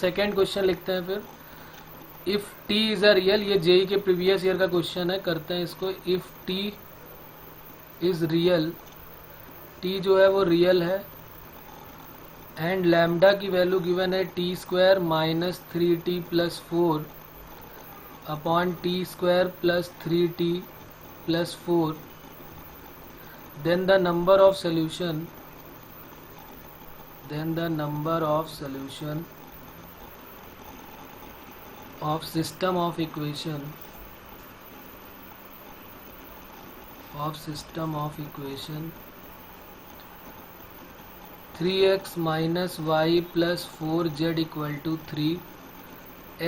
Second question लिखते हैं फिर। If T is a real, ये जेई के प्रीवियस ईयर का क्वेश्चन है, करते हैं इसको। If T is real, T जो है वो रियल है, एंड लैम्डा की वैल्यू गिवन है T square minus 3t plus 4 upon T square plus 3t plus 4, then the number of solution of system of equation 3x minus y plus 4z equal to 3,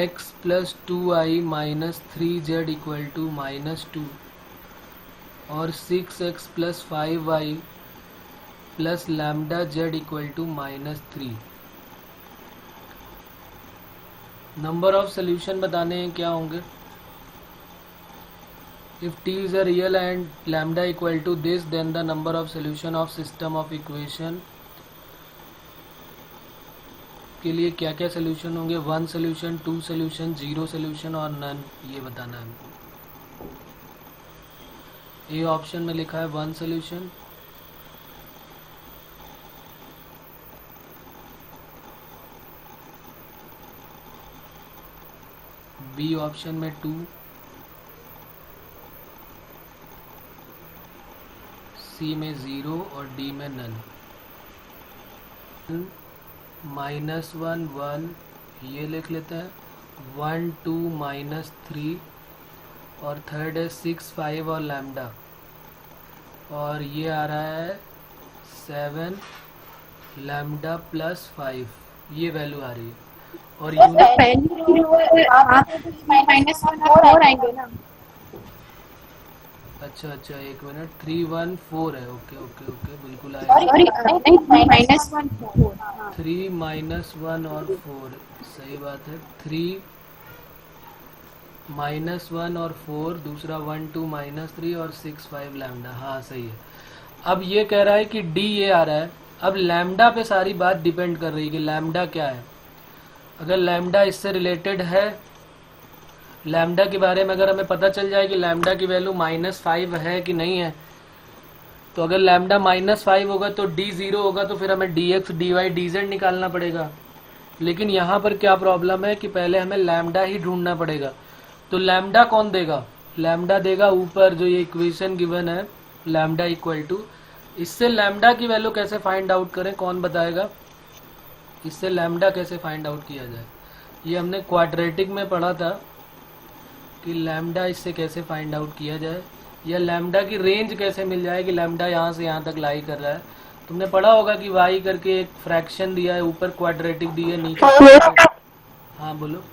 x plus 2y minus 3z equal to minus 2, और 6x plus 5y plus lambda z equal to minus 3। Number of solution बताने हैं क्या होंगे। If t is a real and lambda equal to this, then the number of solution of system of equation के लिए क्या क्या solution होंगे। 1 solution, 2 solution, 0 solution और नन, ये बताना है हमको। ए ऑप्शन में लिखा है 1 सोल्यूशन, बी ऑप्शन में 2, सी में 0 और डी में नन। -1 1 ये लिख लेते हैं, 1 2 -3 और थर्ड है 6 5 और लैम्डा, और ये आ रहा है 7 लैम्डा प्लस 5, ये वैल्यू आ रही है। और अच्छा एक मिनट, 3 1 4 है। ओके बिल्कुल आया। 3 -1 और 4, सही बात है। 3 -1 और 4, दूसरा 1 2 -3 और 6 5 लैम्डा, हाँ सही है। अब ये कह रहा है कि डी ये आ रहा है। अब लैम्डा पे सारी बात डिपेंड कर रही है कि लैम्डा क्या है। अगर लैम्डा इससे रिलेटेड है, लैम्डा के बारे में अगर हमें पता चल जाए कि लैम्डा की वैल्यू -5 है कि नहीं है, तो अगर लैम्डा -5 होगा तो डी 0 होगा, तो फिर हमें dx dy dz निकालना पड़ेगा। लेकिन यहाँ पर क्या प्रॉब्लम है कि पहले हमें लैम्डा ही ढूंढना पड़ेगा। तो लैम्डा कौन देगा? लैम्डा देगा ऊपर जो ये इक्वेशन गिवन है, लैम्डा इक्वल टू। इससे लैम्डा की वैल्यू कैसे फाइंड आउट करें, कौन बताएगा? इससे लैम्डा कैसे फाइंड आउट किया जाए, ये हमने क्वाड्रेटिक में पढ़ा था कि लैम्डा इससे कैसे फाइंड आउट किया जाए, या लैम्डा की रेंज कैसे मिल जाए कि लैम्डा यहाँ से यहाँ तक लाई कर रहा है। तुमने पढ़ा होगा कि y करके एक फ्रैक्शन दिया है, ऊपर क्वाड्रेटिक दिया है, नीचे। हाँ बोलो।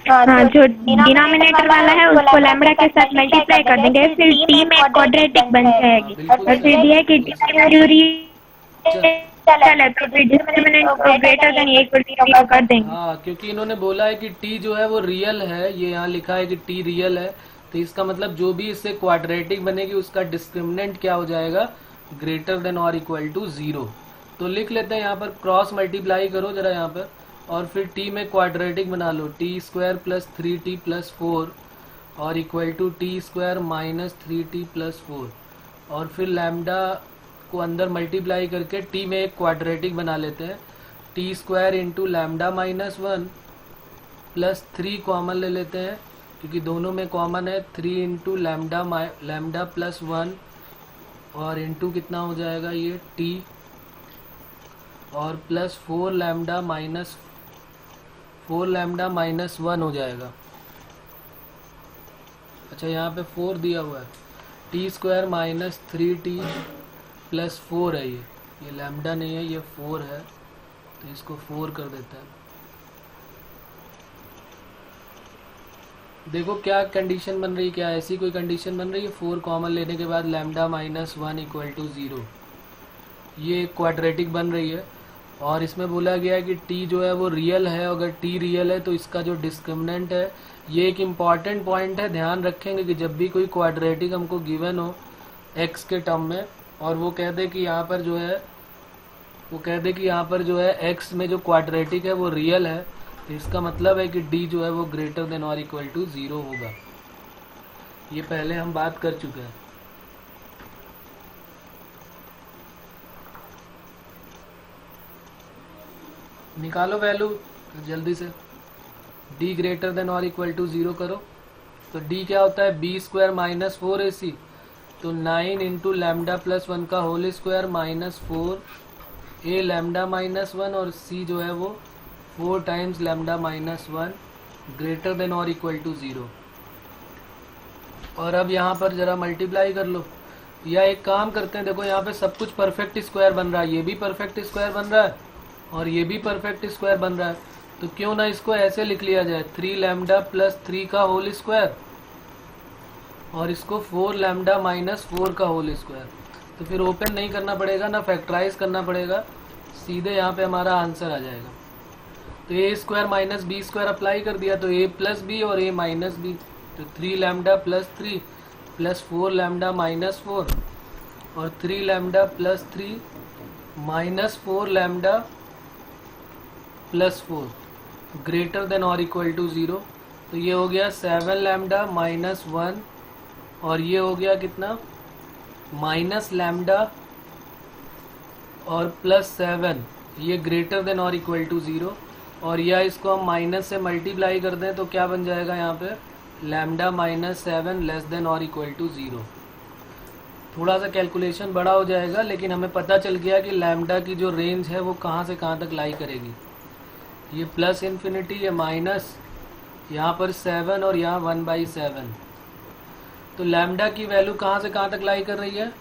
हाँ, जो डिनोमिनेटर वाला है उसको लैम्डा के साथ मल्टीप्लाई कर देंगे, फिर टी में क्वाड्रेटिक बन जाएगी। और फिर दिया कि ग्रेटर देन इक्वल टू कर देंगे। हाँ, क्योंकि इन्होंने बोला है कि टी जो है वो रियल है, ये यहाँ लिखा है कि टी रियल है, तो इसका मतलब जो भी इससे क्वाड्रेटिक बनेगी उसका डिस्क्रिमिनेंट क्या हो जाएगा, ग्रेटर देन और इक्वल टू 0। तो लिख लेते हैं यहाँ पर, क्रॉस मल्टीप्लाई करो जरा यहाँ पर, और फिर टी में क्वाड्रेटिक बना लो, t square plus 3t plus 4 और equal to t square minus 3t plus 4, और फिर लैम्डा को अंदर मल्टीप्लाई करके टी में एक क्वाड्रेटिक बना लेते हैं, T square into lambda -1 plus 3 common ले लेते हैं क्योंकि दोनों में कॉमन है, 3 इंटू लैम्डा प्लस 1 और इंटू कितना हो जाएगा ये टी, और प्लस 4 लैम्डा माइनस 1 हो जाएगा। अच्छा यहाँ पे 4 दिया हुआ है, T square minus 3t plus 4 है, ये लैम्डा नहीं है, ये 4 है, तो इसको 4 कर देता है। देखो क्या कंडीशन बन रही है, क्या ऐसी कोई कंडीशन बन रही है, 4 कॉमन लेने के बाद लैम्डा -1 इक्वल टू 0, ये क्वाड्रेटिक बन रही है। और इसमें बोला गया है कि t जो है वो रियल है, अगर t रियल है तो इसका जो डिस्क्रिमिनेंट है, ये एक इम्पॉर्टेंट पॉइंट है, ध्यान रखेंगे कि जब भी कोई क्वाड्रेटिक हमको गिवन हो x के टर्म में, और वो कह दे कि यहाँ पर जो है वो कह दे कि यहाँ पर जो है x में जो क्वाड्रेटिक है वो रियल है, तो इसका मतलब है कि d जो है वो ग्रेटर देन और इक्वल टू 0 होगा। ये पहले हम बात कर चुके हैं। निकालो वैल्यू जल्दी से, d ग्रेटर देन और इक्वल टू 0 करो। तो d क्या होता है, b स्क्वायर माइनस 4ac, तो 9 इंटू लैमडा प्लस 1 का whole square minus 4 a lambda minus 1 और c जो है वो 4 times lambda minus 1 greater than और इक्वल टू 0। और अब यहाँ पर जरा मल्टीप्लाई कर लो, या एक काम करते हैं, देखो यहाँ पे सब कुछ परफेक्ट स्क्वायर बन रहा है, ये भी परफेक्ट स्क्वायर बन रहा है और ये भी परफेक्ट स्क्वायर बन रहा है, तो क्यों ना इसको ऐसे लिख लिया जाए 3 लैमडा प्लस 3 का होल स्क्वायर और इसको 4 लैमडा माइनस 4 का होल स्क्वायर। तो फिर ओपन नहीं करना पड़ेगा ना फैक्टराइज करना पड़ेगा, सीधे यहाँ पे हमारा आंसर आ जाएगा। तो a square minus b square apply कर दिया, तो ए प्लस बी और ए माइनस बी, तो 3 lambda plus 3 plus 4 lambda minus 4 और 3 lambda plus 3 minus 4 lambda plus 4 greater than और इक्वल टू 0। तो ये हो गया 7 लैमडा माइनस 1 और ये हो गया कितना, माइनस लैमडा और प्लस 7, ये ग्रेटर देन और इक्वल टू 0। और या इसको हम माइनस से मल्टीप्लाई कर दें तो क्या बन जाएगा यहाँ पे, लैमडा माइनस 7 लेस देन और इक्वल टू 0। थोड़ा सा कैलकुलेशन बड़ा हो जाएगा, लेकिन हमें पता चल गया कि लैमडा की जो रेंज है वो कहाँ से कहाँ तक लाई करेगी। ये प्लस इन्फिनिटी, ये माइनस, यहाँ पर 7 और यहाँ 1/7। तो लैमडा की वैल्यू कहाँ से कहाँ तक लाई कर रही है,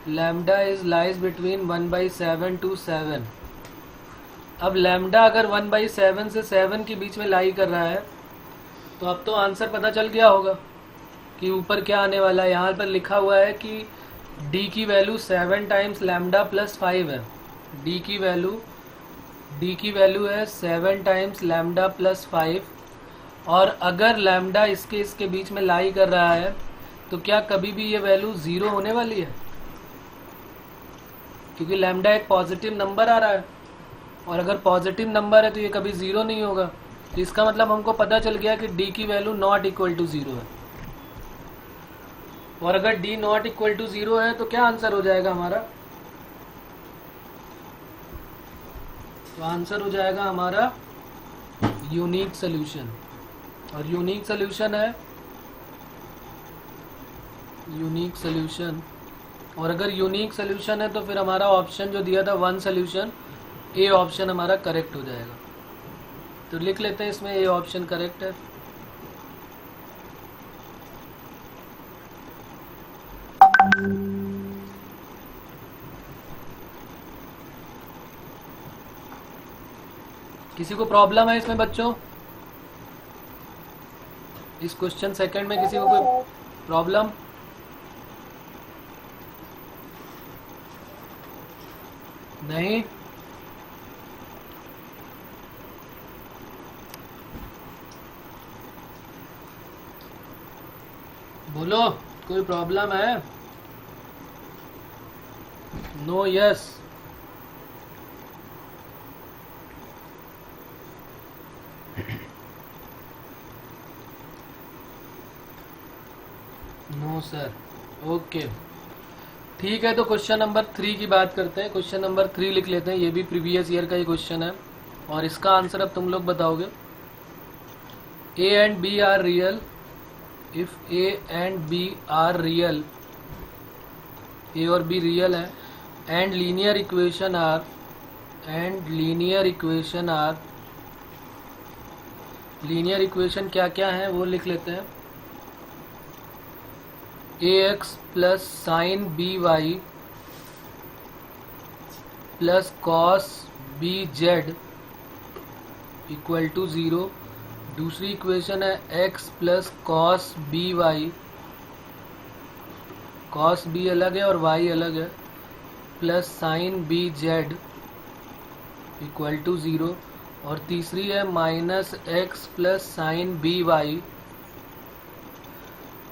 lambda is lies between 1/7 to 7। अब लैमडा अगर 1/7 से 7 के बीच में लाई कर रहा है, तो अब तो आंसर पता चल गया होगा कि ऊपर क्या आने वाला है। यहाँ पर लिखा हुआ है कि d की वैल्यू 7 टाइम्स लैमडा प्लस 5 है, d की वैल्यू है 7 टाइम्स लैमडा प्लस 5। और अगर लैमडा इसके बीच में लाई कर रहा है, तो क्या कभी भी ये वैल्यू 0 होने वाली है, क्योंकि लैमडा एक पॉजिटिव नंबर आ रहा है, और अगर पॉजिटिव नंबर है तो ये कभी 0 नहीं होगा। तो इसका मतलब हमको पता चल गया कि d की वैल्यू नॉट इक्वल टू 0 है। और अगर d नॉट इक्वल टू 0 है तो क्या आंसर हो जाएगा हमारा, तो आंसर हो जाएगा हमारा यूनिक सोल्यूशन। और यूनिक सोल्यूशन है यूनिक सोल्यूशन। और अगर यूनिक सोल्यूशन है तो फिर हमारा ऑप्शन जो दिया था 1 सोल्यूशन, ए ऑप्शन हमारा करेक्ट हो जाएगा। तो लिख लेते हैं इसमें ए ऑप्शन करेक्ट है। किसी को प्रॉब्लम है इसमें बच्चों, इस क्वेश्चन सेकंड में किसी को कोई प्रॉब्लम? नहीं, बोलो कोई प्रॉब्लम है? No, yes. No sir, okay ठीक है। तो क्वेश्चन नंबर 3 की बात करते हैं। क्वेश्चन नंबर 3 लिख लेते हैं, ये भी प्रीवियस ईयर का ही क्वेश्चन है और इसका आंसर अब तुम लोग बताओगे। A and b are real if a and b are real, a और बी रियल है, and linear equation are, linear equation क्या क्या है वो लिख लेते हैं। ax plus sine b y plus cos b z equal to 0। दूसरी इक्वेशन है x plus cos b y, cos b अलग है और y अलग है, plus sine b z equal to 0। और तीसरी है minus x plus sine b y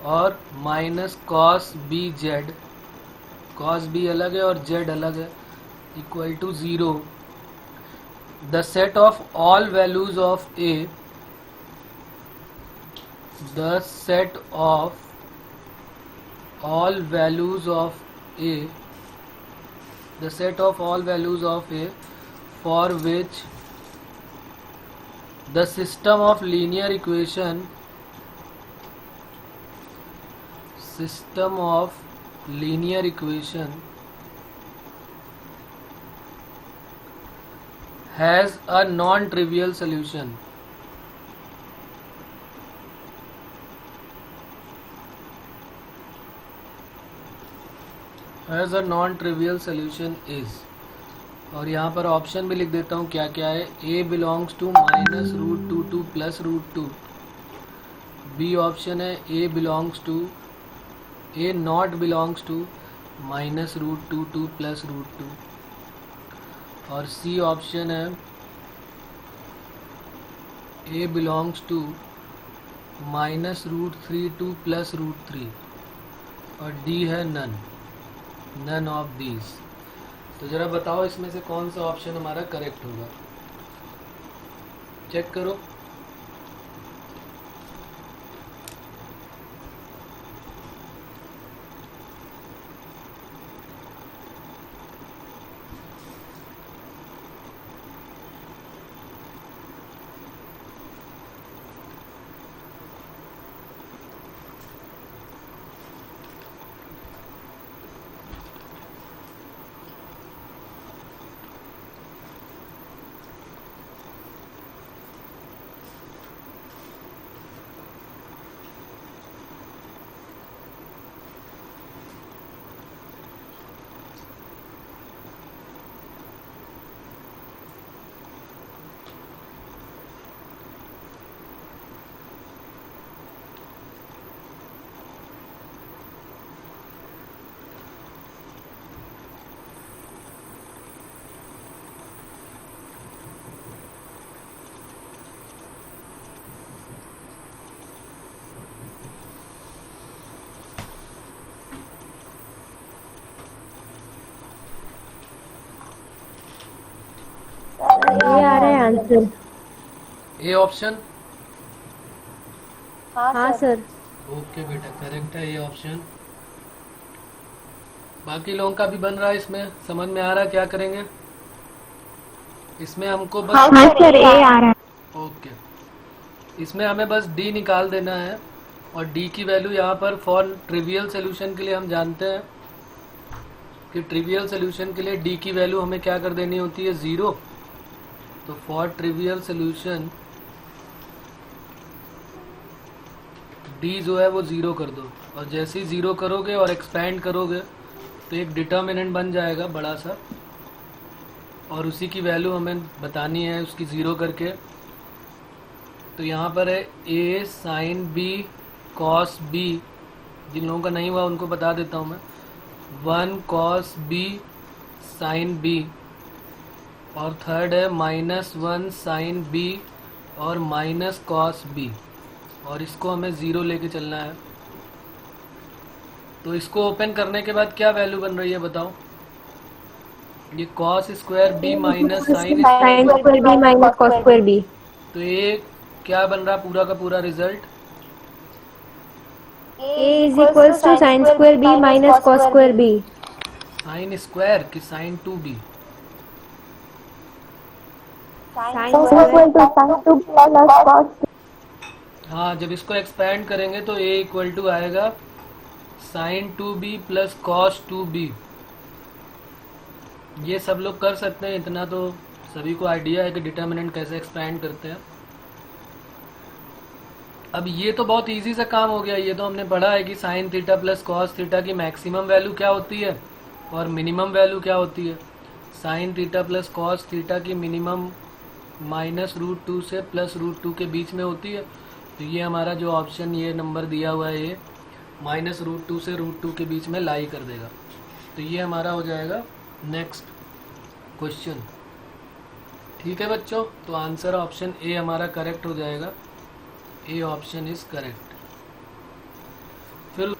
और minus cos b z, cos b अलग है और जेड अलग है, equal to 0, the set of all values of a, the set of all values of a, the set of all values of a for which the system of linear equation has a non-trivial solution. Has a non-trivial solution is, और यहाँ पर option भी लिख देता हूँ क्या क्या है. A belongs to minus root 2 to plus root 2. B option है A not belongs to minus root 2 to plus root 2. और C ऑप्शन है A belongs to minus root 3 to plus root 3. और D है none of these. तो जरा बताओ इसमें से कौन सा ऑप्शन हमारा करेक्ट होगा. चेक करो. ये आ रहा है आंसर. A option. हाँ सर. ओके बेटा, करेक्ट है ये ऑप्शन. बाकी लोगों का भी बन रहा है. इसमें समझ में आ रहा है क्या करेंगे. इसमें हमको बस हाँ सर ए आ रहा है. ओके, इसमें हमें बस डी निकाल देना है. और डी की वैल्यू यहाँ पर फॉर ट्रिवियल सोल्यूशन के लिए हम जानते हैं कि ट्रिवियल सोल्यूशन के लिए डी की वैल्यू हमें क्या कर देनी होती है, 0. तो फॉर ट्रिवियल सोल्यूशन डी जो है वो 0 कर दो. और जैसे ही 0 करोगे और एक्सपैंड करोगे तो एक डिटर्मिनेंट बन जाएगा बड़ा सा, और उसी की वैल्यू हमें बतानी है उसकी 0 करके. तो यहाँ पर है a sine b cos b. जिन लोगों का नहीं हुआ उनको बता देता हूँ मैं. 1 कॉस b साइन b. और थर्ड है -1 साइन b और माइनस कॉस b. और इसको हमें 0 लेके चलना है. तो इसको ओपन करने के बाद क्या वैल्यू बन रही है बताओ. ये cos square b minus sine square B minus cos square B. तो ये क्या बन रहा पूरा का पूरा result. A is equals to sin square b minus cos square b. Sine square की sign 2b. Sin equal to sin 2 plus cos. हाँ, जब इसको एक्सपैंड करेंगे तो a इक्वल टू आएगा sine 2b plus cos 2b. ये सब लोग कर सकते हैं, इतना तो सभी को आइडिया है कि डिटर्मिनेंट कैसे एक्सपैंड करते हैं. अब ये तो बहुत इजी सा काम हो गया. ये तो हमने पढ़ा है कि sine theta plus cos theta की मैक्सिमम वैल्यू क्या होती है और मिनिमम वैल्यू क्या होती है. Sine theta plus cos theta की मिनिमम -√2 से +√2 के बीच में होती है. तो ये हमारा जो ऑप्शन ये नंबर दिया हुआ है ये -√2 से √2 के बीच में लाई कर देगा. तो ये हमारा हो जाएगा नेक्स्ट क्वेश्चन. ठीक है बच्चों, तो आंसर ऑप्शन ए हमारा करेक्ट हो जाएगा. A option is correct. फिर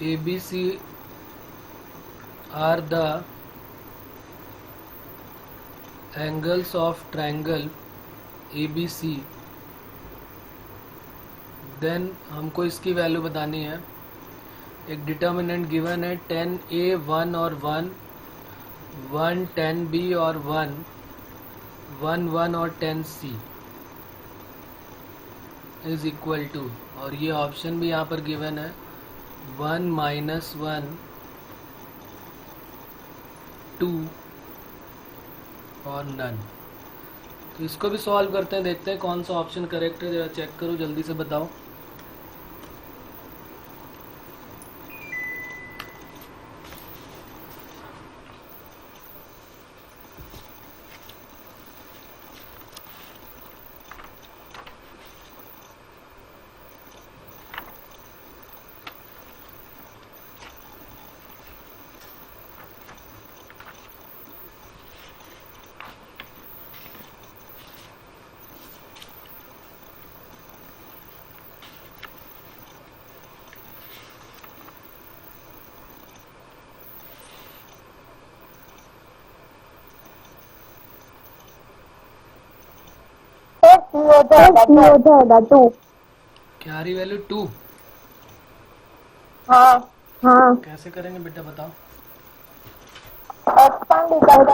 ABC are the angles of triangle ABC, then हमको इसकी वैल्यू बतानी है। एक डिटर्मिनेंट गिवन है 10A 1 और 1, 1 10B और 1, 1 1 और 10C इज इक्वल टू, और ये ऑप्शन भी यहाँ पर गिवन है 1 माइनस 1 2 और नन। तो इसको भी सॉल्व करते हैं, देखते हैं कौन सा ऑप्शन करेक्ट है। जरा चेक करो, जल्दी से बताओ। जाएगा 2। क्या आ रही वैल्यू 2? हाँ हाँ, कैसे करेंगे बेटा बताओ। एक्सपांड कर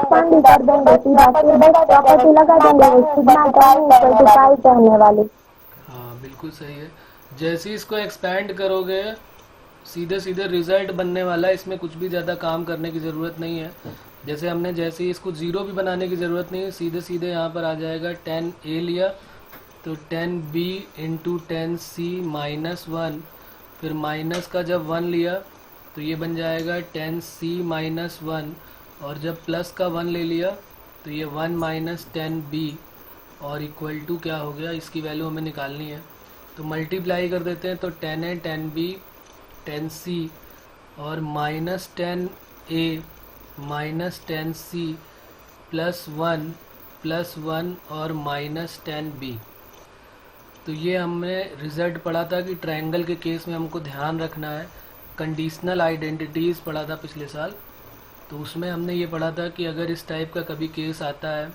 देंगे सीधा, फिर बस प्रॉपर्टी लगा देंगे सिग्मा पाई कहने वाली। हाँ बिल्कुल सही है। जैसे ही इसको एक्सपैंड करोगे सीधे सीधे रिजल्ट बनने वाला है, इसमें कुछ भी ज़्यादा काम करने की ज़रूरत नहीं है। जैसे ही इसको ज़ीरो भी बनाने की ज़रूरत नहीं है, सीधे सीधे यहाँ पर आ जाएगा 10A लिया तो 10B इंटू 10C माइनस 1, फिर माइनस का जब 1 लिया तो ये बन जाएगा 10C माइनस 1, और जब प्लस का 1 ले लिया तो ये 1 माइनस 10B, और इक्वल टू क्या हो गया, इसकी वैल्यू हमें निकालनी है तो मल्टीप्लाई कर देते हैं। तो 10A 10B 10C और minus 10A minus 10C plus 1 और माइनस 10B। तो ये हमने रिजल्ट पढ़ा था कि ट्रायंगल के केस में हमको ध्यान रखना है। कंडीशनल आइडेंटिटीज़ पढ़ा था पिछले साल, तो उसमें हमने ये पढ़ा था कि अगर इस टाइप का कभी केस आता है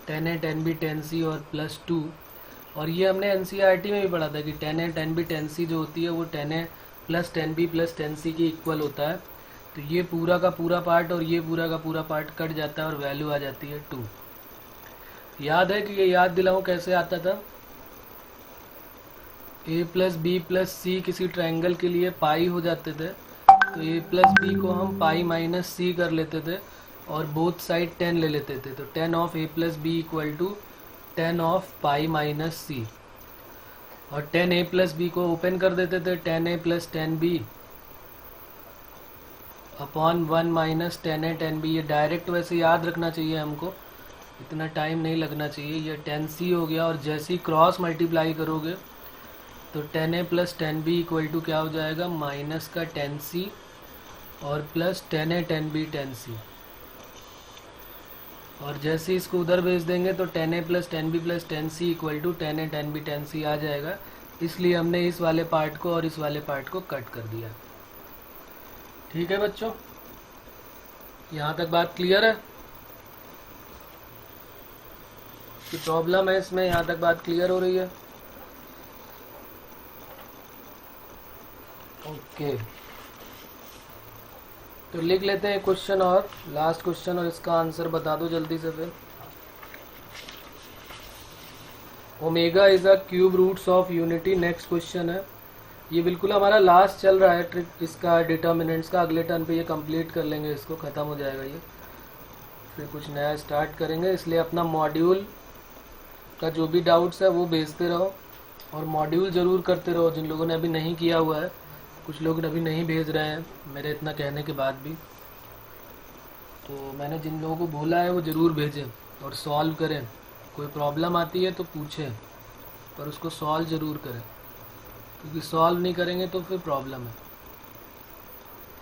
10A 10B 10C और प्लस 2, और ये हमने NCERT में भी पढ़ा था कि 10A 10B 10C जो होती है वो 10A plus 10B plus 10C की इक्वल होता है। तो ये पूरा का पूरा पार्ट और ये पूरा का पूरा पार्ट कट जाता है और वैल्यू आ जाती है 2। याद है कि ये याद दिलाऊं कैसे आता था। A प्लस बी प्लस सी किसी ट्रायंगल के लिए पाई हो जाते थे, तो A प्लस बी को हम पाई माइनस सी कर लेते थे और बोथ साइड 10 ले लेते थे। तो 10 of A plus b equal to 10 of pi minus c, और 10A प्लस बी को ओपन कर देते थे 10A plus 10B upon 1 minus 10A 10B। ये डायरेक्ट वैसे याद रखना चाहिए हमको, इतना टाइम नहीं लगना चाहिए। ये 10C हो गया, और जैसे ही क्रॉस मल्टीप्लाई करोगे तो 10A plus 10B equal to क्या हो जाएगा, माइनस का 10C और प्लस 10A 10B 10C, और जैसे इसको उधर भेज देंगे तो 10A plus 10B plus 10C equal to 10A 10B 10C आ जाएगा। इसलिए हमने इस वाले पार्ट को और इस वाले पार्ट को कट कर दिया। ठीक है बच्चों, यहाँ तक बात क्लियर है कि प्रॉब्लम है इसमें? यहाँ तक बात क्लियर हो रही है? ओके, तो लिख लेते हैं क्वेश्चन और लास्ट क्वेश्चन, और इसका आंसर बता दो जल्दी से फिर। Omega is a cube roots of unity. Next question है, ये बिल्कुल हमारा लास्ट चल रहा है ट्रिक इसका डिटर्मिनेंट्स का। अगले टर्न पे ये कंप्लीट कर लेंगे, इसको ख़त्म हो जाएगा ये, फिर कुछ नया स्टार्ट करेंगे। इसलिए अपना मॉड्यूल का जो भी डाउट्स है वो भेजते रहो, और मॉड्यूल ज़रूर करते रहो। जिन लोगों ने अभी नहीं किया हुआ है, कुछ लोग अभी नहीं भेज रहे हैं मेरे इतना कहने के बाद भी, तो मैंने जिन लोगों को बोला है वो ज़रूर भेजें और सॉल्व करें। कोई प्रॉब्लम आती है तो पूछें, पर उसको सॉल्व ज़रूर करें, क्योंकि सॉल्व नहीं करेंगे तो फिर प्रॉब्लम है।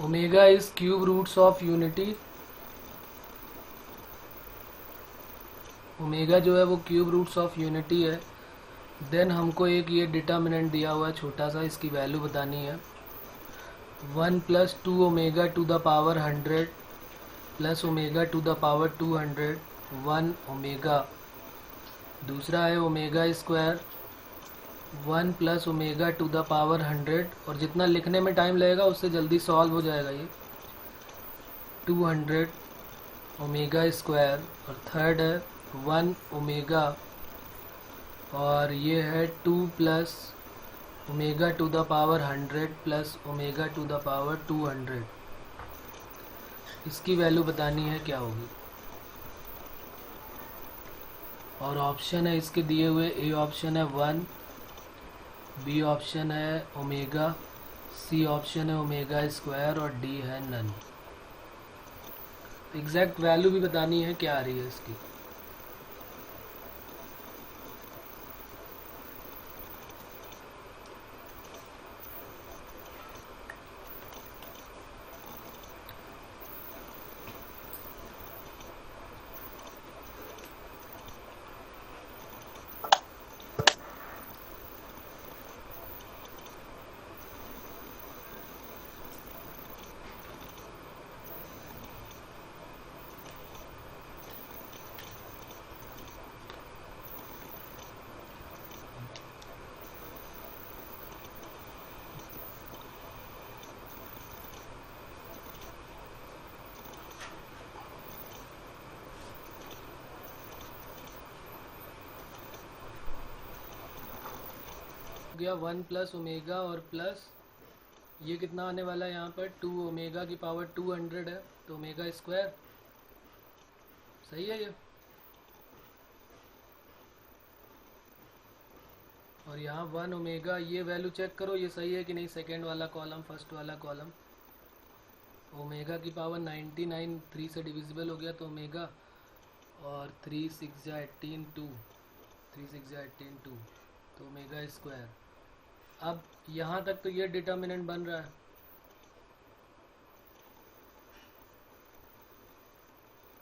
Omega is cube roots of unity. Omega जो है वो क्यूब रूट्स ऑफ यूनिटी है। देन हमको एक ये डिटर्मिनेंट दिया हुआ है छोटा सा, इसकी वैल्यू बतानी है। 1 plus 2 omega to the power 100 plus omega to the power 200 1 omega. दूसरा है omega square 1 plus omega to the power 100, और जितना लिखने में टाइम लगेगा उससे जल्दी सॉल्व हो जाएगा ये, 200 ओमेगा स्क्वायर। और थर्ड है 1 ओमेगा, और ये है 2 plus omega to the power 100 plus omega to the power 200। इसकी वैल्यू बतानी है क्या होगी। और ऑप्शन है इसके दिए हुए, ए ऑप्शन है 1, बी ऑप्शन है ओमेगा, सी ऑप्शन है ओमेगा स्क्वायर, और डी है नन। एग्जैक्ट वैल्यू भी बतानी है क्या आ रही है इसकी। गया 1 प्लस ओमेगा और प्लस ये कितना आने वाला है यहाँ पर 2 ओमेगा की पावर 200 है, तो ओमेगा स्क्वायर। सही है ये। और यहाँ 1 ओमेगा, ये वैल्यू चेक करो ये सही है कि नहीं, सेकेंड वाला कॉलम, फर्स्ट वाला कॉलम। ओमेगा की पावर 99 3 से डिविजिबल हो गया तो ओमेगा, और 3 6 जा 18 2, 3 6 जा 18 2, तो ओमेगा स्क्वायर। अब यहाँ तक तो ये डिटर्मिनेंट बन रहा है।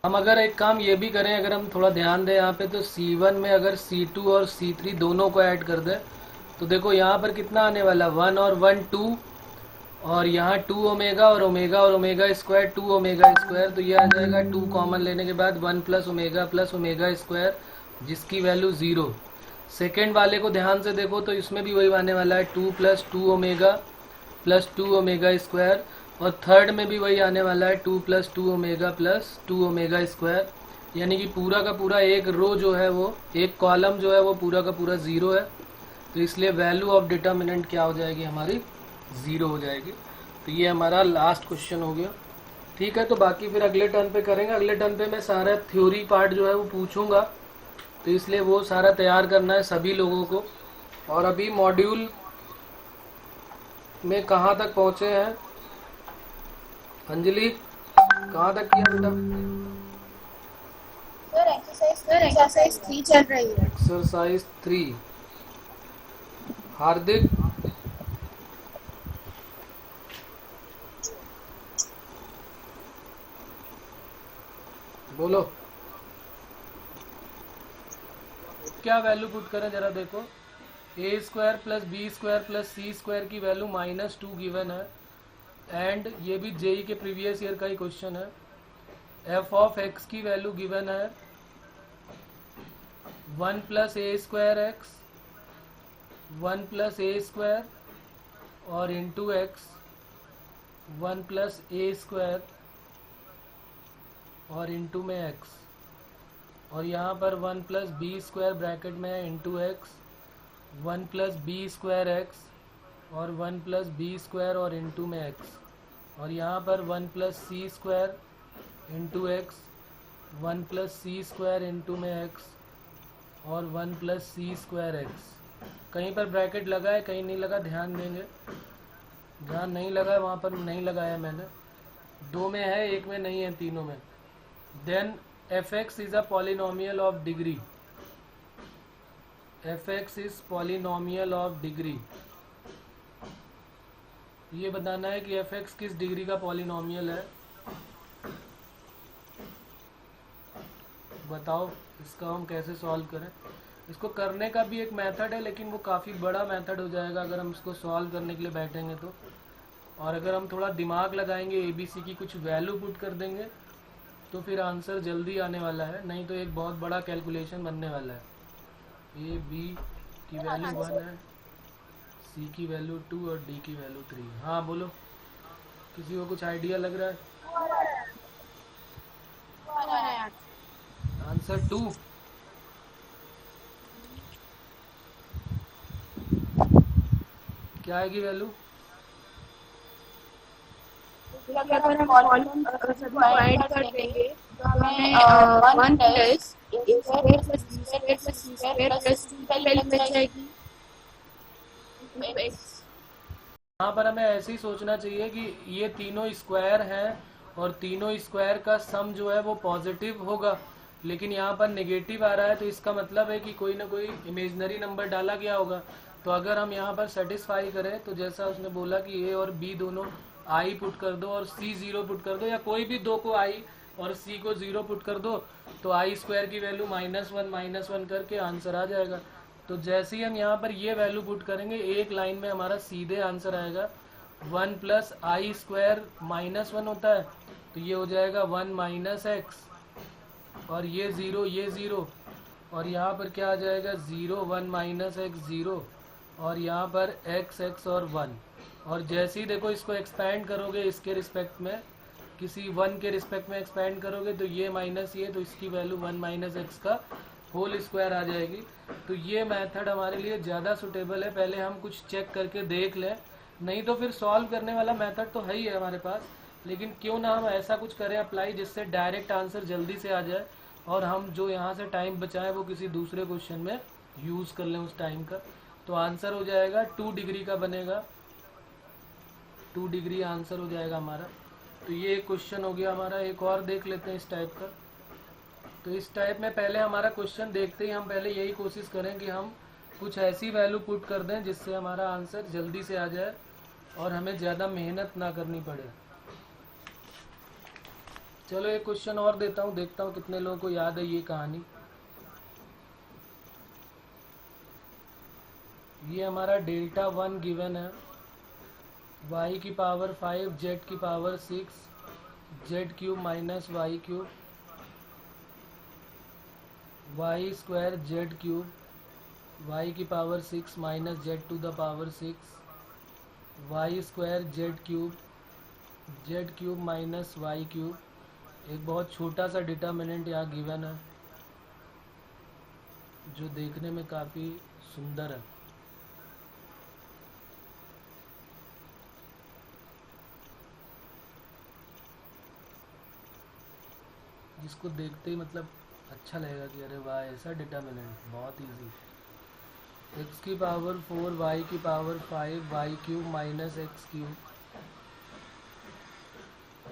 हम अगर एक काम ये भी करें, अगर हम थोड़ा ध्यान दें यहाँ पे, तो C1 में अगर C2 और C3 दोनों को ऐड कर दें तो देखो यहाँ पर कितना आने वाला, 1 और 1 2, और यहाँ 2 ओमेगा और ओमेगा स्क्वायर 2 ओमेगा स्क्वायर, तो ये आ जाएगा 2 कॉमन लेने के बाद 1 प्लस ओमेगा स्क्वायर, जिसकी वैल्यू 0। सेकेंड वाले को ध्यान से देखो तो इसमें भी वही आने वाला है 2 plus 2 omega plus 2 omega square, और थर्ड में भी वही आने वाला है 2 plus 2 omega plus 2 omega square. यानी कि पूरा का पूरा एक रो जो है वो, एक कॉलम जो है वो पूरा का पूरा 0 है, तो इसलिए वैल्यू ऑफ डिटर्मिनेंट क्या हो जाएगी हमारी, 0 हो जाएगी। तो ये हमारा लास्ट क्वेश्चन हो गया। ठीक है, तो बाकी फिर अगले टर्न पे करेंगे। अगले टर्न पे मैं सारा थ्योरी पार्ट जो है वो पूछूंगा, तो इसलिए वो सारा तैयार करना है सभी लोगों को। और अभी मॉड्यूल में कहाँ तक पहुँचे हैं अंजलि, कहाँ तक किया बेटा? सर एक्सरसाइज 3 चल रही है। एक्सरसाइज 3। हार्दिक, बोलो क्या वैल्यू पुट करें जरा देखो। A square plus B square plus C square की वैल्यू -2 गिवन है, एंड ये भी जेई के प्रीवियस ईयर का ही क्वेश्चन है। एफ ऑफ एक्स की वैल्यू गिवन है 1 plus a square x, 1 plus a square, और into x 1 plus a square, और इंटू में एक्स, और यहाँ पर 1 प्लस बी स्क्वायर ब्रैकेट में है into x, 1 plus B square x, और 1 प्लस बी स्क्वायर और इंटू में एक्स, और यहाँ पर 1 प्लस सी स्क्वायर इंटू एक्स, 1 प्लस सी स्क्वायर इंटू में एक्स, और 1 प्लस सी स्क्वायर एक्स। कहीं पर ब्रैकेट लगा है, कहीं नहीं लगा, ध्यान देंगे। जहाँ नहीं लगा है वहाँ पर नहीं लगाया मैंने, 2 में है, 1 में नहीं है, तीनों में। Then fx is a polynomial of degree, fx is polynomial of degree। ये बताना है कि fx किस डिग्री का पॉलिनोमियल है। बताओ इसका हम कैसे सॉल्व करें। इसको करने का भी एक मेथड है, लेकिन वो काफ़ी बड़ा मेथड हो जाएगा अगर हम इसको सॉल्व करने के लिए बैठेंगे तो। और अगर हम थोड़ा दिमाग लगाएंगे, ABC की कुछ वैल्यू पुट कर देंगे तो फिर आंसर जल्दी आने वाला है, नहीं तो एक बहुत बड़ा कैलकुलेशन बनने वाला है। AB की वैल्यू 1 है, C की वैल्यू 2 और D की वैल्यू 3। हाँ बोलो, किसी को कुछ आइडिया लग रहा है? आंसर 2। क्या आएगी वैल्यू? अगर हम कॉलम डिवाइड कर देंगे तो हमें 1 plus a square plus b square plus c square plus 2 value मिल जाएगी x। यहाँ पर हमें ऐसे ही सोचना चाहिए कि ये तीनों स्क्वायर हैं और तीनों स्क्वायर का सम जो है वो पॉजिटिव होगा, लेकिन यहाँ पर नेगेटिव आ रहा है, तो इसका मतलब है कि कोई ना कोई इमेजिनरी नंबर डाला गया होगा। तो अगर हम यहाँ पर सेटिस्फाई करें तो जैसा उसने बोला कि ए और बी दोनों आई पुट कर दो और सी 0 पुट कर दो, या कोई भी दो को आई और सी को 0 पुट कर दो, तो आई स्क्वायर की वैल्यू -1 करके आंसर आ जाएगा। तो जैसे ही हम यहाँ पर ये वैल्यू पुट करेंगे, एक लाइन में हमारा सीधे आंसर आएगा 1 प्लस आई स्क्वायर -1 होता है, तो ये हो जाएगा 1 माइनस एक्स, और ये 0 और यहाँ पर क्या आ जाएगा 0 1 माइनस एक्स 0, और यहाँ पर x और 1। और जैसे ही देखो इसको एक्सपैंड करोगे इसके रिस्पेक्ट में, किसी 1 के रिस्पेक्ट में एक्सपैंड करोगे तो ये माइनस ये, तो इसकी वैल्यू 1 माइनस एक्स का होल स्क्वायर आ जाएगी। तो ये मेथड हमारे लिए ज़्यादा सुटेबल है। पहले हम कुछ चेक करके देख लें, नहीं तो फिर सॉल्व करने वाला मेथड तो है ही है हमारे पास, लेकिन क्यों ना हम ऐसा कुछ करें अप्लाई जिससे डायरेक्ट आंसर जल्दी से आ जाए और हम जो यहाँ से टाइम बचाएं वो किसी दूसरे क्वेश्चन में यूज़ कर लें उस टाइम का। तो आंसर हो जाएगा 2 डिग्री का बनेगा, 2 डिग्री आंसर हो जाएगा हमारा। तो ये एक क्वेश्चन हो गया हमारा। एक और देख लेते हैं इस टाइप का। तो इस टाइप में पहले हमारा क्वेश्चन देखते ही हम पहले यही कोशिश करें कि हम कुछ ऐसी वैल्यू पुट कर दें जिससे हमारा आंसर जल्दी से आ जाए और हमें ज़्यादा मेहनत ना करनी पड़े। चलो एक क्वेश्चन और देता हूँ, देखता हूँ कितने लोगों को याद है ये कहानी। ये हमारा डेल्टा 1 गिवन है, y की पावर 5 z की power 6 z cube minus y cube y square z cube y की power 6 minus z to the power 6 y square z cube minus y cube. एक बहुत छोटा सा डिटर्मिनेंट यहाँ गिवन है जो देखने में काफ़ी सुंदर है। जिसको देखते ही मतलब अच्छा लगेगा कि अरे वाह ऐसा डिटर्मिनेंट बहुत इजी। x की पावर 4 y की power 5 y cube minus x cube.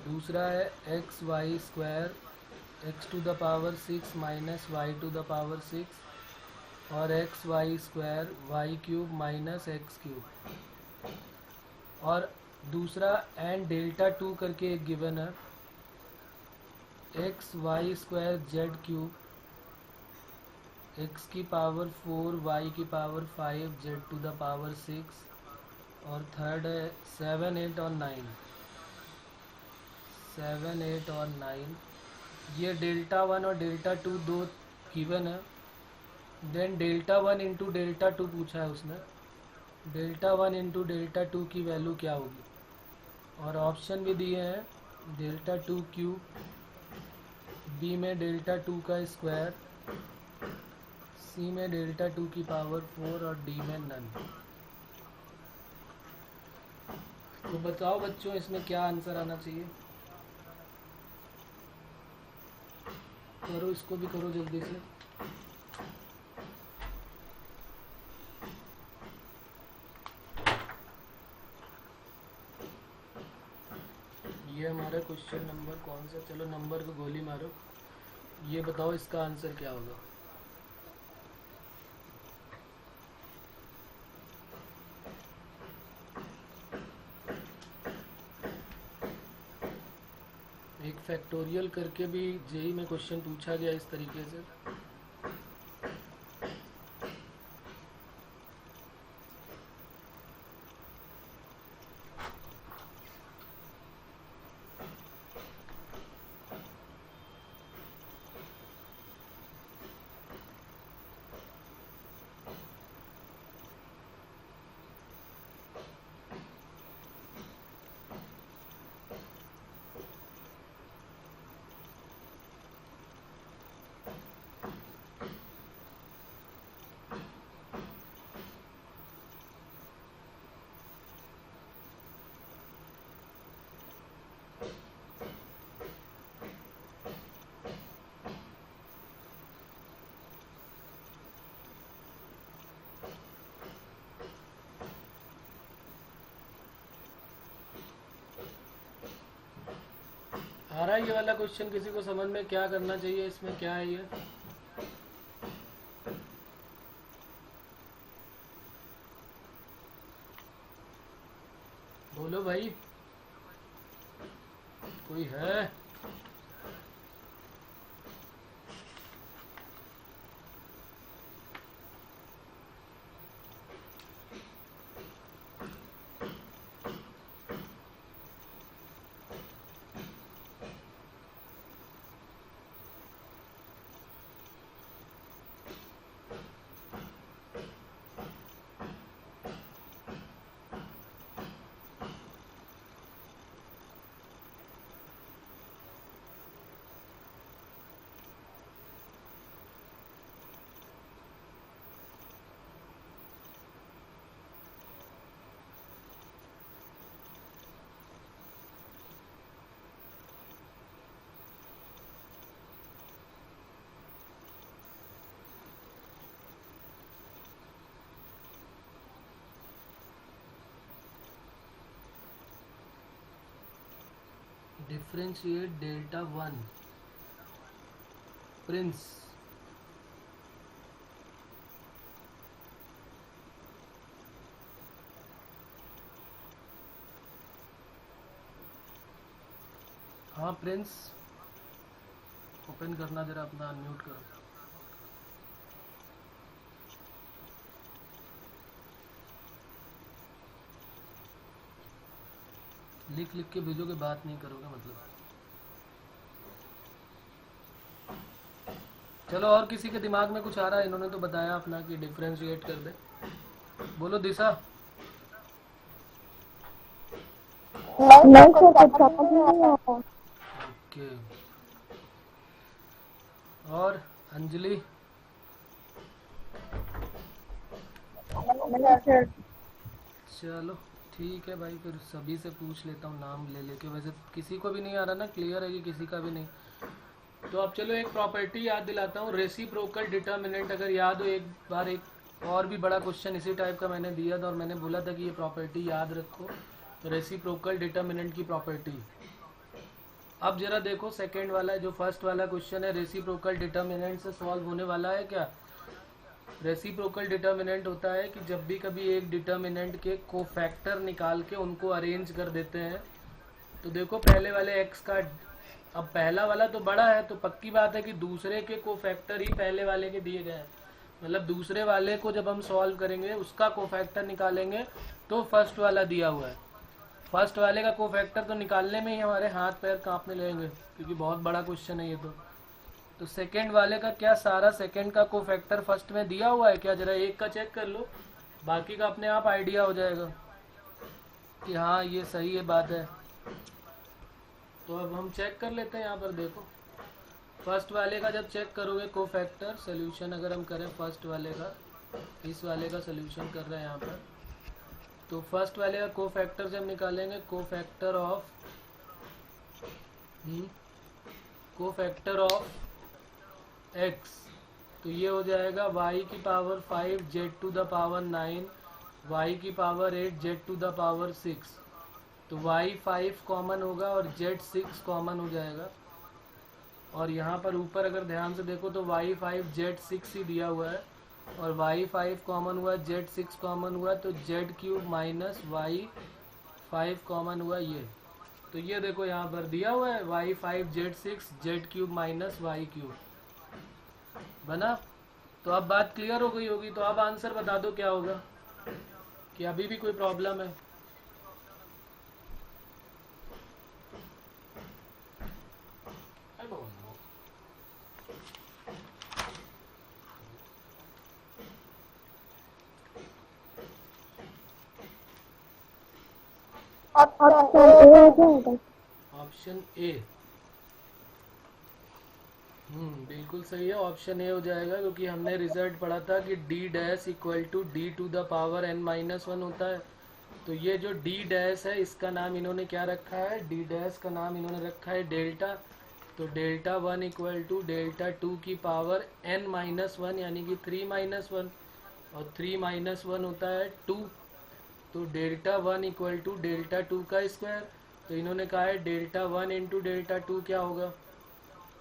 दूसरा है x y square x to the power 6 minus y to the power 6 और x y square y cube minus x cube. और दूसरा and delta 2 करके एक given है, x y square z cube x की power 4 y की power 5 z to the power 6। और third है 7 8 और 9, 7 8 और 9। ये डेल्टा 1 और डेल्टा 2 दो गिवन है। देन डेल्टा 1 इंटू डेल्टा 2 पूछा है उसने, डेल्टा 1 इंटू डेल्टा 2 की वैल्यू क्या होगी। और ऑप्शन भी दिए हैं, डेल्टा 2 क्यूब, बी में डेल्टा 2 का स्क्वायर, सी में डेल्टा 2 की पावर 4 और डी में नन। तो बताओ बच्चों इसमें क्या आंसर आना चाहिए। करो, इसको भी करो जल्दी से। ये हमारा क्वेश्चन नंबर कौन सा, चलो नंबर को गोली मारो। ये बताओ इसका आंसर क्या होगा। एक फैक्टोरियल करके भी जेई में क्वेश्चन पूछा गया इस तरीके से। आ रहा है ये वाला क्वेश्चन किसी को समझ में? क्या करना चाहिए इसमें, क्या है ये? बोलो भाई, कोई है? Differentiate delta 1 Prince. हाँ प्रिंस, ओपन करना जरा अपना, अनम्यूट करो। लिख लिख के भेजोगे, बात नहीं करोगे मतलब। चलो, और किसी के दिमाग में कुछ आ रहा है? इन्होंने तो बताया अपना कि डिफरेंशिएट कर दे। बोलो दिशा। ओके, और अंजलि? चलो ठीक है भाई, फिर सभी से पूछ लेता हूँ नाम ले लेके। वैसे किसी को भी नहीं आ रहा ना, क्लियर है कि किसी का भी नहीं। तो अब चलो एक प्रॉपर्टी याद दिलाता हूँ, रेसिप्रोकल डिटर्मिनेंट। अगर याद हो, एक बार एक और भी बड़ा क्वेश्चन इसी टाइप का मैंने दिया था और मैंने बोला था कि ये प्रॉपर्टी याद रखो, तो रेसिप्रोकल डिटर्मिनेंट की प्रॉपर्टी। अब जरा देखो सेकेंड वाला, जो फर्स्ट वाला क्वेश्चन है, रेसिप्रोकल डिटर्मिनेंट से सॉल्व होने वाला है क्या? रेसिप्रोकल डिटर्मिनेंट होता है कि जब भी कभी एक डिटर्मिनेंट के कोफैक्टर निकाल के उनको अरेंज कर देते हैं, तो देखो पहले वाले एक्स का, अब पहला वाला तो बड़ा है, तो पक्की बात है कि दूसरे के कोफैक्टर ही पहले वाले के दिए गए हैं। मतलब दूसरे वाले को जब हम सॉल्व करेंगे, उसका कोफैक्टर निकालेंगे तो फर्स्ट वाला दिया हुआ है। फर्स्ट वाले का कोफैक्टर तो निकालने में ही हमारे हाथ पैर कांपने लगेंगे, क्योंकि बहुत बड़ा क्वेश्चन है ये तो सेकंड वाले का क्या सारा सेकंड का कोफैक्टर फर्स्ट में दिया हुआ है क्या? जरा एक का चेक कर लो, बाकी का अपने आप आइडिया हो जाएगा कि हाँ ये सही है, बात है। तो अब हम चेक कर लेते हैं। यहाँ पर देखो, फर्स्ट वाले का जब चेक करोगे कोफैक्टर सोल्यूशन, अगर हम करें फर्स्ट वाले का, इस वाले का सोल्यूशन कर रहे हैं यहाँ पर, तो फर्स्ट वाले का कोफैक्टर जब निकालेंगे, कोफैक्टर ऑफ x, तो ये हो जाएगा y की power 5 z to the power 9, y की power 8 z to the power 6। तो y 5 कॉमन होगा और z 6 कॉमन हो जाएगा। और यहाँ पर ऊपर अगर ध्यान से देखो तो y 5 z 6 ही दिया हुआ है, और y 5 कॉमन हुआ, z 6 कॉमन हुआ, तो z cube minus y 5 common हुआ ये। तो ये देखो यहाँ पर दिया हुआ है y 5 z 6 z cube minus y cube बना। तो अब बात क्लियर हो गई होगी। तो अब आंसर बता दो क्या होगा, कि अभी भी कोई प्रॉब्लम है? ऑप्शन ए बिल्कुल सही है, ऑप्शन ए हो जाएगा, क्योंकि हमने रिजल्ट पढ़ा था कि D dash equal to D to the power n-1 होता है। तो ये जो डी डैश है, इसका नाम इन्होंने क्या रखा है? डी डैश का नाम इन्होंने रखा है डेल्टा। तो डेल्टा 1 इक्वल टू डेल्टा 2 की पावर n-1, यानी कि 3-1, और 3-1 होता है 2। तो डेल्टा 1 इक्वल टू डेल्टा 2 का स्क्वायर, तो इन्होंने कहा है डेल्टा 1 इंटू डेल्टा 2 क्या होगा,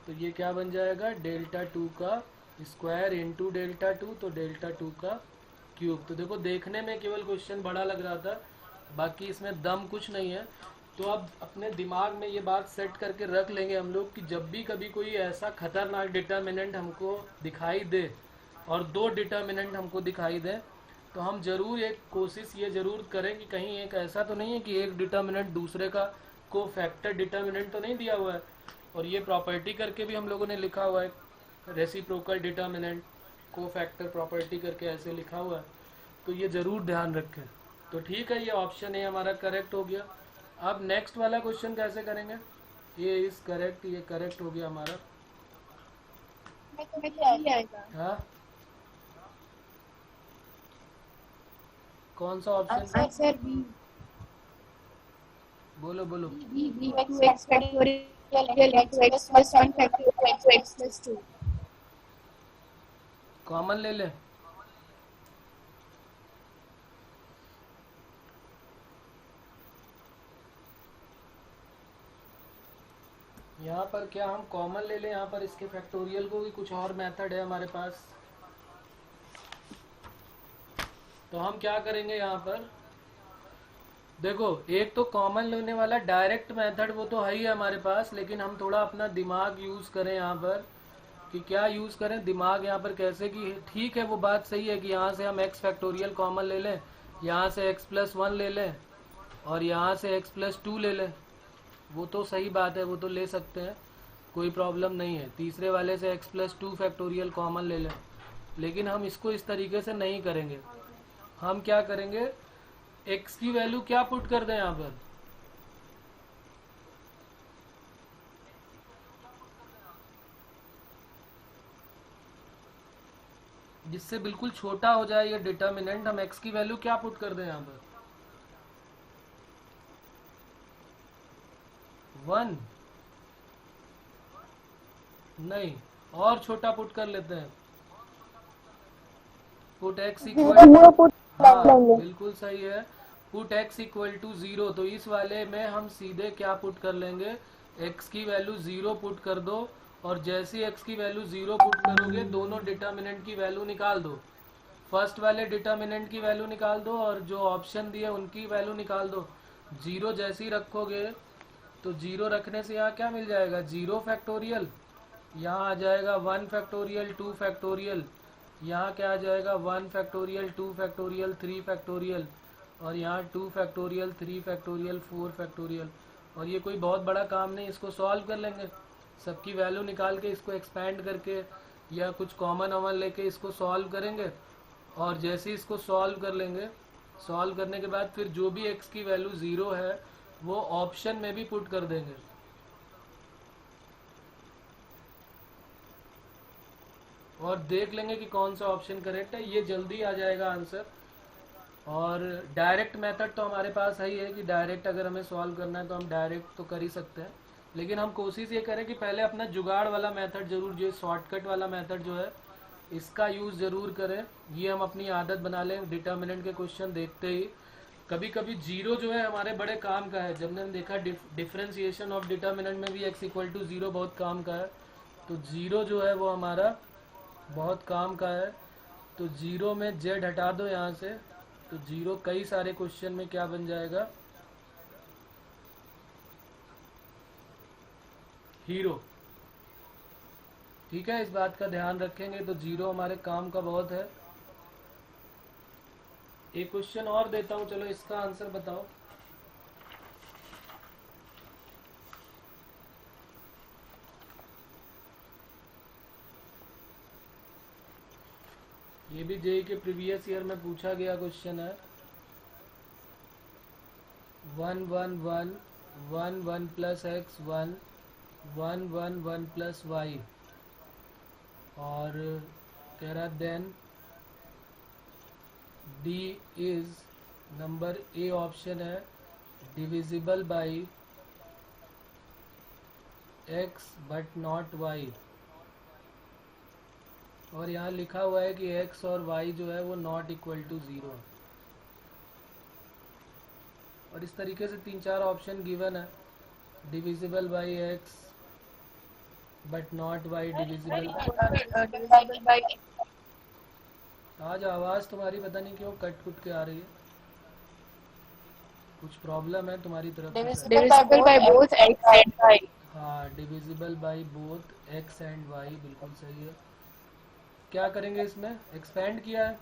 तो ये क्या बन जाएगा डेल्टा 2 का स्क्वायर इंटू डेल्टा 2, तो डेल्टा 2 का क्यूब। तो देखो देखने में केवल क्वेश्चन बड़ा लग रहा था, बाकी इसमें दम कुछ नहीं है। तो अब अपने दिमाग में ये बात सेट करके रख लेंगे हम लोग कि जब भी कभी कोई ऐसा खतरनाक डिटर्मिनेंट हमको दिखाई दे और दो डिटर्मिनेंट हमको दिखाई दे, तो हम जरूर एक कोशिश ये जरूर करें कि कहीं एक ऐसा तो नहीं है कि एक डिटर्मिनेंट दूसरे का को फैक्टर डिटर्मिनेंट तो नहीं दिया हुआ है। और ये प्रॉपर्टी करके भी हम लोगों ने लिखा हुआ है, रेसिप्रोकल डिटर्मिनेंट को फैक्टर प्रॉपर्टी करके ऐसे लिखा हुआ है, तो ये ज़रूर ध्यान रखें। तो ठीक है, ये ऑप्शन ए हमारा करेक्ट हो गया। अब नेक्स्ट वाला क्वेश्चन कैसे करेंगे, ये इज करेक्ट, ये करेक्ट हो गया हमारा। हाँ कौन सा ऑप्शन, आंसर बी, बोलो बोलो। B 2x factorial x plus 1 factorial x plus 2। Common ले ले, यहाँ पर क्या हम कॉमन ले लें, यहाँ पर इसके फैक्टोरियल को भी कुछ और मेथड है हमारे पास। तो हम क्या करेंगे यहाँ पर, देखो एक तो कॉमन लेने वाला डायरेक्ट मेथड वो तो है ही हमारे पास, लेकिन हम थोड़ा अपना दिमाग यूज़ करें यहाँ पर कि क्या यूज़ करें दिमाग यहाँ पर कैसे कि ठीक है वो बात सही है कि यहाँ से हम x फैक्टोरियल कॉमन ले लें, यहाँ से x प्लस 1 ले लें और यहाँ से x प्लस 2 ले लें, वो तो सही बात है, वो तो ले सकते हैं, कोई प्रॉब्लम नहीं है। तीसरे वाले से x प्लस 2 फैक्टोरियल कॉमन ले लें, लेकिन हम इसको इस तरीके से नहीं करेंगे। हम क्या करेंगे, x की वैल्यू क्या पुट कर दें यहाँ पर, जिससे बिल्कुल छोटा हो जाए ये डिटर्मिनेंट, हम x की वैल्यू क्या पुट कर दें यहाँ पर 1 नहीं, और छोटा पुट कर लेते हैं, पुट x इक्वल, हाँ बिल्कुल सही है, पुट x इक्वल टू 0। तो इस वाले में हम सीधे क्या पुट कर लेंगे, x की वैल्यू 0 पुट कर दो, और जैसे x की वैल्यू 0 पुट करोगे दोनों डिटर्मिनेंट की वैल्यू निकाल दो, फर्स्ट वाले डिटर्मिनेंट की वैल्यू निकाल दो और जो ऑप्शन दिए उनकी वैल्यू निकाल दो। 0 जैसे ही रखोगे तो 0 रखने से यहाँ क्या मिल जाएगा 0 फैक्टोरियल, यहाँ आ जाएगा 1 फैक्टोरियल 2 फैक्टोरियल, यहाँ क्या आ जाएगा 1 फैक्टोरियल 2 फैक्टोरियल 3 फैक्टोरियल, और यहाँ 2 फैक्टोरियल 3 फैक्टोरियल 4 फैक्टोरियल। और ये कोई बहुत बड़ा काम नहीं, इसको सॉल्व कर लेंगे, सबकी वैल्यू निकाल के इसको एक्सपेंड करके या कुछ कॉमन अमन लेके इसको सॉल्व करेंगे, और जैसे ही इसको सॉल्व कर लेंगे, सॉल्व करने के बाद फिर जो भी x की वैल्यू 0 है वो ऑप्शन में भी पुट कर देंगे। और देख लेंगे कि कौन सा ऑप्शन करेक्ट है, ये जल्दी आ जाएगा आंसर। और डायरेक्ट मेथड तो हमारे पास है ही है कि डायरेक्ट अगर हमें सॉल्व करना है तो हम डायरेक्ट तो कर ही सकते हैं, लेकिन हम कोशिश ये करें कि पहले अपना जुगाड़ वाला मेथड जरूर, जो शॉर्टकट वाला मेथड जो है इसका यूज़ ज़रूर करें। ये हम अपनी आदत बना लें, डिटर्मिनेंट के क्वेश्चन देखते ही कभी कभी 0 जो है हमारे बड़े काम का है। जब हमने देखा डिफ्रेंसिएशन ऑफ डिटर्मिनेंट में भी x इक्वल टू 0 बहुत काम का है, तो 0 जो है वो हमारा बहुत काम का है। तो 0 में z हटा दो यहाँ से, तो 0 कई सारे क्वेश्चन में क्या बन जाएगा हीरो। ठीक है, इस बात का ध्यान रखेंगे, तो 0 हमारे काम का बहुत है। एक क्वेश्चन और देता हूं, चलो इसका आंसर बताओ। ये भी जेईई के प्रीवियस ईयर में पूछा गया क्वेश्चन है। 1 1 1 1 1 प्लस एक्स 1 1 1 1 प्लस वाई, और कह रहा then d is number a option है divisible by x but not y, और यहाँ लिखा हुआ है कि x और y जो है वो नॉट इक्वल टू 0। और इस तरीके से 3-4 ऑप्शन गिवन है, divisible by x but not by divisible. divisible by आज आवाज़ तुम्हारी पता नहीं क्यों कट कुट के आ रही है, कुछ प्रॉब्लम है तुम्हारी तरफ से। divisible by both x and y। हाँ, divisible by both x and y, बिल्कुल सही है। क्या करेंगे इसमें, एक्सपेंड किया है,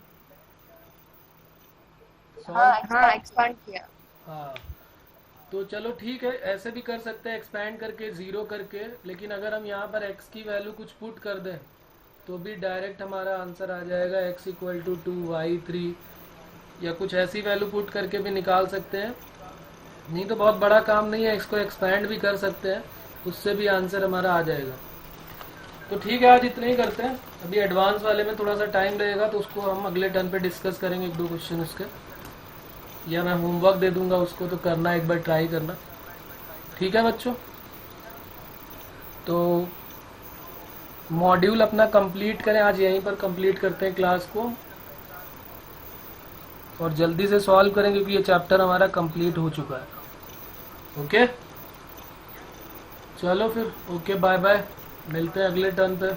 हाँ एक्सपांड किया। हाँ तो चलो ठीक है, ऐसे भी कर सकते हैं एक्सपैंड करके, ज़ीरो करके, लेकिन अगर हम यहाँ पर x की वैल्यू कुछ पुट कर दें तो भी डायरेक्ट हमारा आंसर आ जाएगा x इक्वल टू 2y3, या कुछ ऐसी वैल्यू पुट करके भी निकाल सकते हैं। नहीं तो बहुत बड़ा काम नहीं है, इसको एक्सपैंड भी कर सकते हैं, उससे भी आंसर हमारा आ जाएगा। तो ठीक है, आज इतना ही करते हैं। अभी एडवांस वाले में थोड़ा सा टाइम लगेगा, तो उसको हम अगले टर्न पे डिस्कस करेंगे, 1-2 क्वेश्चन उसके, या मैं होमवर्क दे दूंगा उसको, तो करना, एक बार ट्राई करना। ठीक है बच्चों, तो मॉड्यूल अपना कंप्लीट करें, आज यहीं पर कंप्लीट करते हैं क्लास को, और जल्दी से सॉल्व करें क्योंकि ये चैप्टर हमारा कंप्लीट हो चुका है। ओके, चलो फिर, ओके, बाय बाय, मिलते हैं अगले टर्न पे।